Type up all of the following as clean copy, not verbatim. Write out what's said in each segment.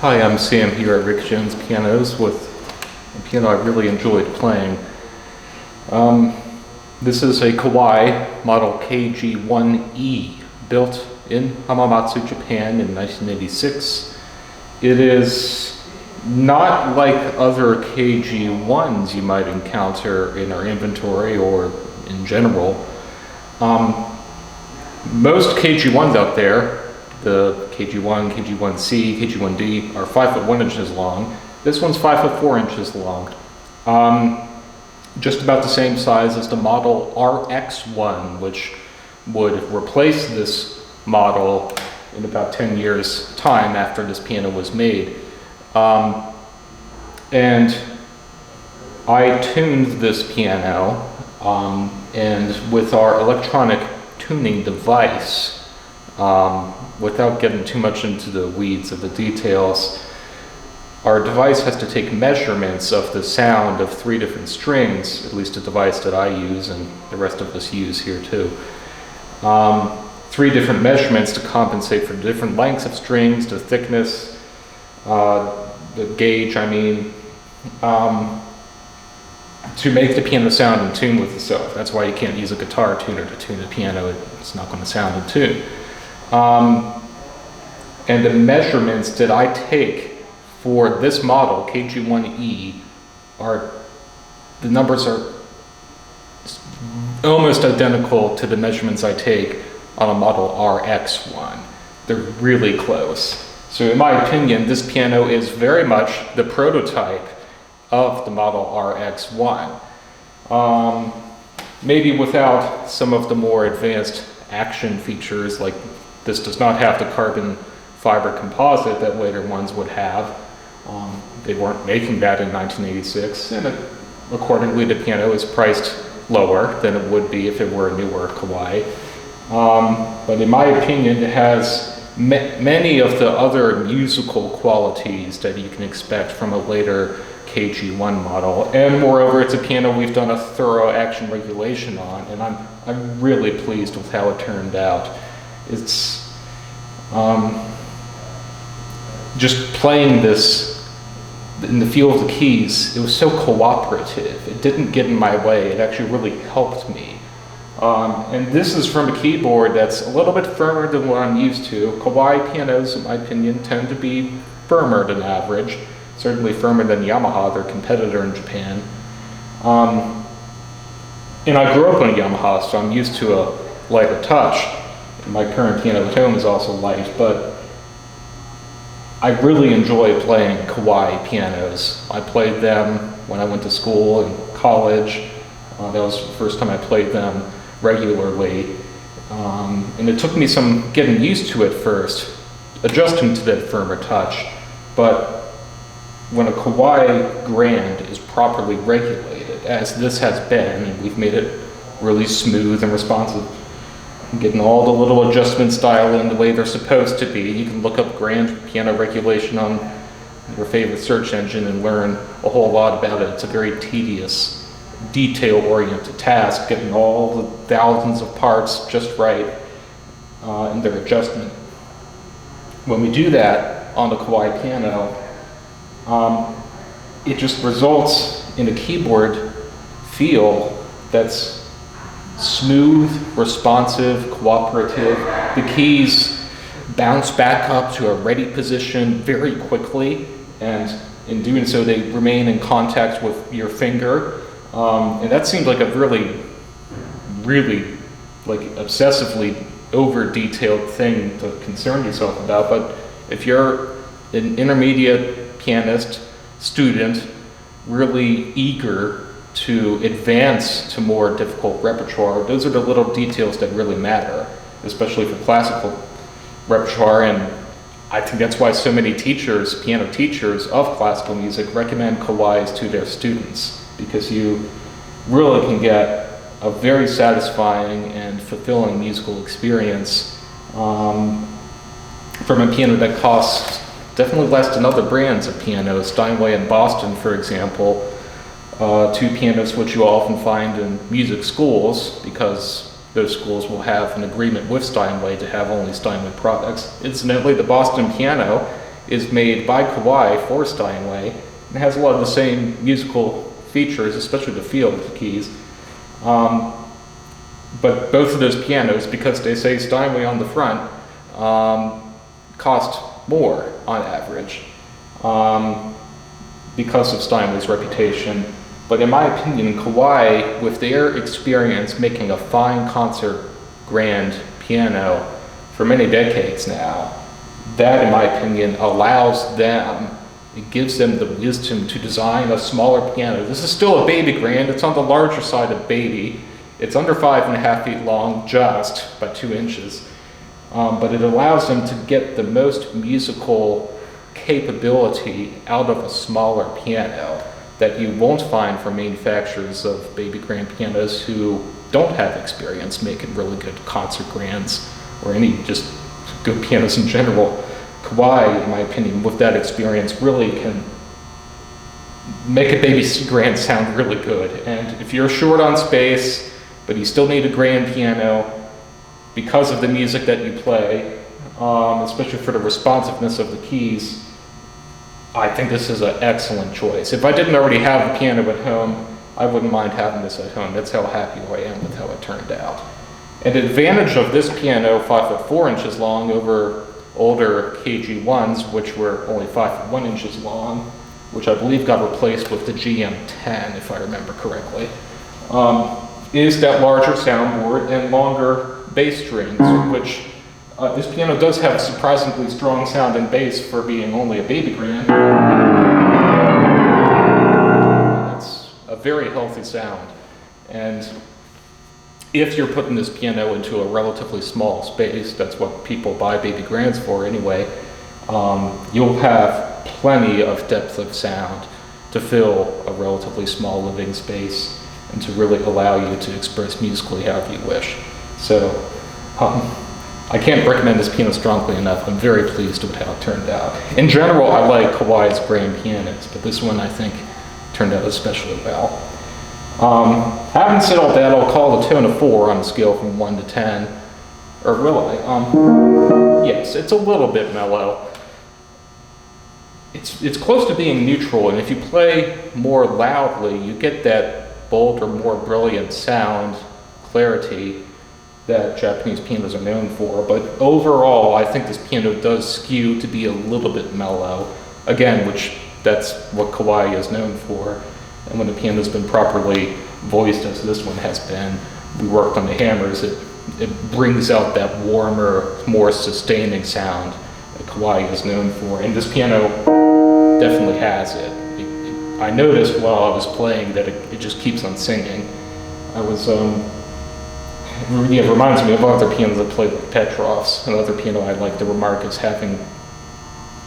Hi, I'm Sam here at Rick Jones Pianos with a piano I really enjoyed playing. This is a Kawai model KG-1E built in Hamamatsu, Japan in 1986. It is not like other KG-1s you might encounter in our inventory or in general. Most KG-1s out there, the KG-1, KG-1C, KG-1D, are 5'1" long. This one's 5'4" long. Just about the same size as the model RX1, which would replace this model in about 10 years' time after this piano was made. And I tuned this piano, and with our electronic tuning device, without getting too much into the weeds of the details, our device has to take measurements of the sound of 3 different strings, at least the device that I use and the rest of us use here too. 3 different measurements to compensate for the different lengths of strings, the thickness, the gauge, to make the piano sound in tune with itself. That's why you can't use a guitar tuner to tune the piano. It's not going to sound in tune. And the measurements that I take for this model, KG-1E, the numbers are almost identical to the measurements I take on a model RX1. They're really close. So in my opinion, this piano is very much the prototype of the model RX1. Maybe without some of the more advanced action features, like this does not have the carbon fiber composite that later ones would have. They weren't making that in 1986, and accordingly the piano is priced lower than it would be if it were a newer Kawai. But in my opinion, it has many of the other musical qualities that you can expect from a later KG-1 model, and moreover, it's a piano we've done a thorough action regulation on, and I'm really pleased with how it turned out. It's just playing this in the feel of the keys, it was so cooperative. It didn't get in my way. It actually really helped me. And this is from a keyboard that's a little bit firmer than what I'm used to. Kawai pianos, in my opinion, tend to be firmer than average, certainly firmer than Yamaha, their competitor in Japan. And I grew up on a Yamaha, so I'm used to a lighter touch. My current piano at home is also light, but I really enjoy playing Kawai pianos. I played them when I went to school and college. That was the first time I played them regularly. And it took me some getting used to it first, adjusting to that firmer touch. But when a Kawai Grand is properly regulated, as this has been, and we've made it really smooth and responsive, getting all the little adjustments dialed in the way they're supposed to be. You can look up grand piano regulation on your favorite search engine and learn a whole lot about it. It's a very tedious, detail-oriented task, getting all the thousands of parts just right in their adjustment. When we do that on the Kawai piano, it just results in a keyboard feel that's smooth, responsive, cooperative. The keys bounce back up to a ready position very quickly, and in doing so they remain in contact with your finger. And that seems like a really like obsessively over-detailed thing to concern yourself about, but if you're an intermediate pianist, student, really eager to advance to more difficult repertoire, those are the little details that really matter, especially for classical repertoire. And I think that's why so many teachers, piano teachers of classical music, recommend Kawais to their students, because you really can get a very satisfying and fulfilling musical experience from a piano that costs definitely less than other brands of pianos. Steinway and Boston, for example, 2 pianos which you often find in music schools, because those schools will have an agreement with Steinway to have only Steinway products. Incidentally, the Boston piano is made by Kawai for Steinway and has a lot of the same musical features, especially the feel of the keys. But both of those pianos, because they say Steinway on the front, cost more on average because of Steinway's reputation. But in my opinion, Kawai, with their experience making a fine concert grand piano for many decades now, that in my opinion allows them, it gives them the wisdom to design a smaller piano. This is still a baby grand, it's on the larger side of baby. It's under 5.5 feet long, just by 2 inches. But it allows them to get the most musical capability out of a smaller piano that you won't find from manufacturers of baby grand pianos who don't have experience making really good concert grands or any just good pianos in general. Kawai, in my opinion, with that experience, really can make a baby grand sound really good. And if you're short on space, but you still need a grand piano because of the music that you play, especially for the responsiveness of the keys, I think this is an excellent choice. If I didn't already have a piano at home, I wouldn't mind having this at home. That's how happy I am with how it turned out. An advantage of this piano, 5 foot 4 inches long, over older KG-1s, which were only 5 foot 1 inches long, which I believe got replaced with the GM10, if I remember correctly, is that larger soundboard and longer bass strings, which this piano does have surprisingly strong sound and bass for being only a baby grand. It's a very healthy sound. And if you're putting this piano into a relatively small space, that's what people buy baby grands for anyway, you'll have plenty of depth of sound to fill a relatively small living space and to really allow you to express musically however you wish. So I can't recommend this piano strongly enough. I'm very pleased with how it turned out. In general, I like Kawai's grand pianos, but this one I think turned out especially well. Having said all that, I'll call the tone a 4 on a scale from 1 to 10. Or will I? Yes, it's a little bit mellow. It's close to being neutral, and if you play more loudly, you get that bolder, more brilliant sound, clarity that Japanese pianos are known for. But overall, I think this piano does skew to be a little bit mellow. Again, which that's what Kawai is known for. And when the piano's been properly voiced, as this one has been, we worked on the hammers, it brings out that warmer, more sustaining sound that Kawai is known for. And this piano definitely has it. I noticed while I was playing that it just keeps on singing. I was, it reminds me of other pianos that play like Petrov's, another piano I like to remark as having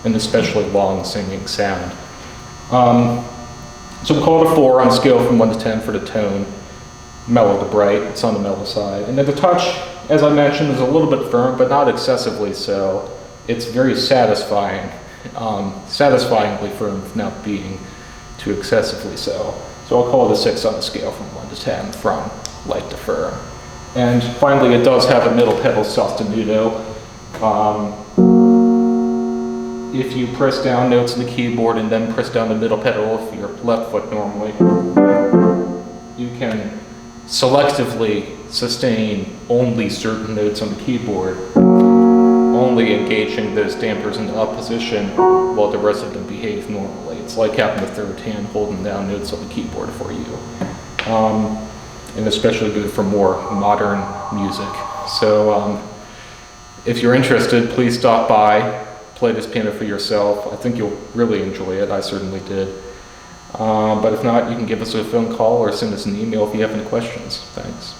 an especially long singing sound. So we'll call it a 4 on a scale from 1 to 10 for the tone. Mellow to bright, it's on the mellow side. And then the touch, as I mentioned, is a little bit firm, but not excessively so. It's very satisfying, satisfyingly firm without being too excessively so. So I'll call it a 6 on a scale from 1 to 10, from light to firm. And finally, it does have a middle pedal sostenuto. If you press down notes on the keyboard and then press down the middle pedal with your left foot normally, you can selectively sustain only certain notes on the keyboard, only engaging those dampers into up position while the rest of them behave normally. It's like having the third hand holding down notes on the keyboard for you. And especially good for more modern music. So if you're interested, please stop by, play this piano for yourself. I think you'll really enjoy it. I certainly did. But if not, you can give us a phone call or send us an email if you have any questions. Thanks.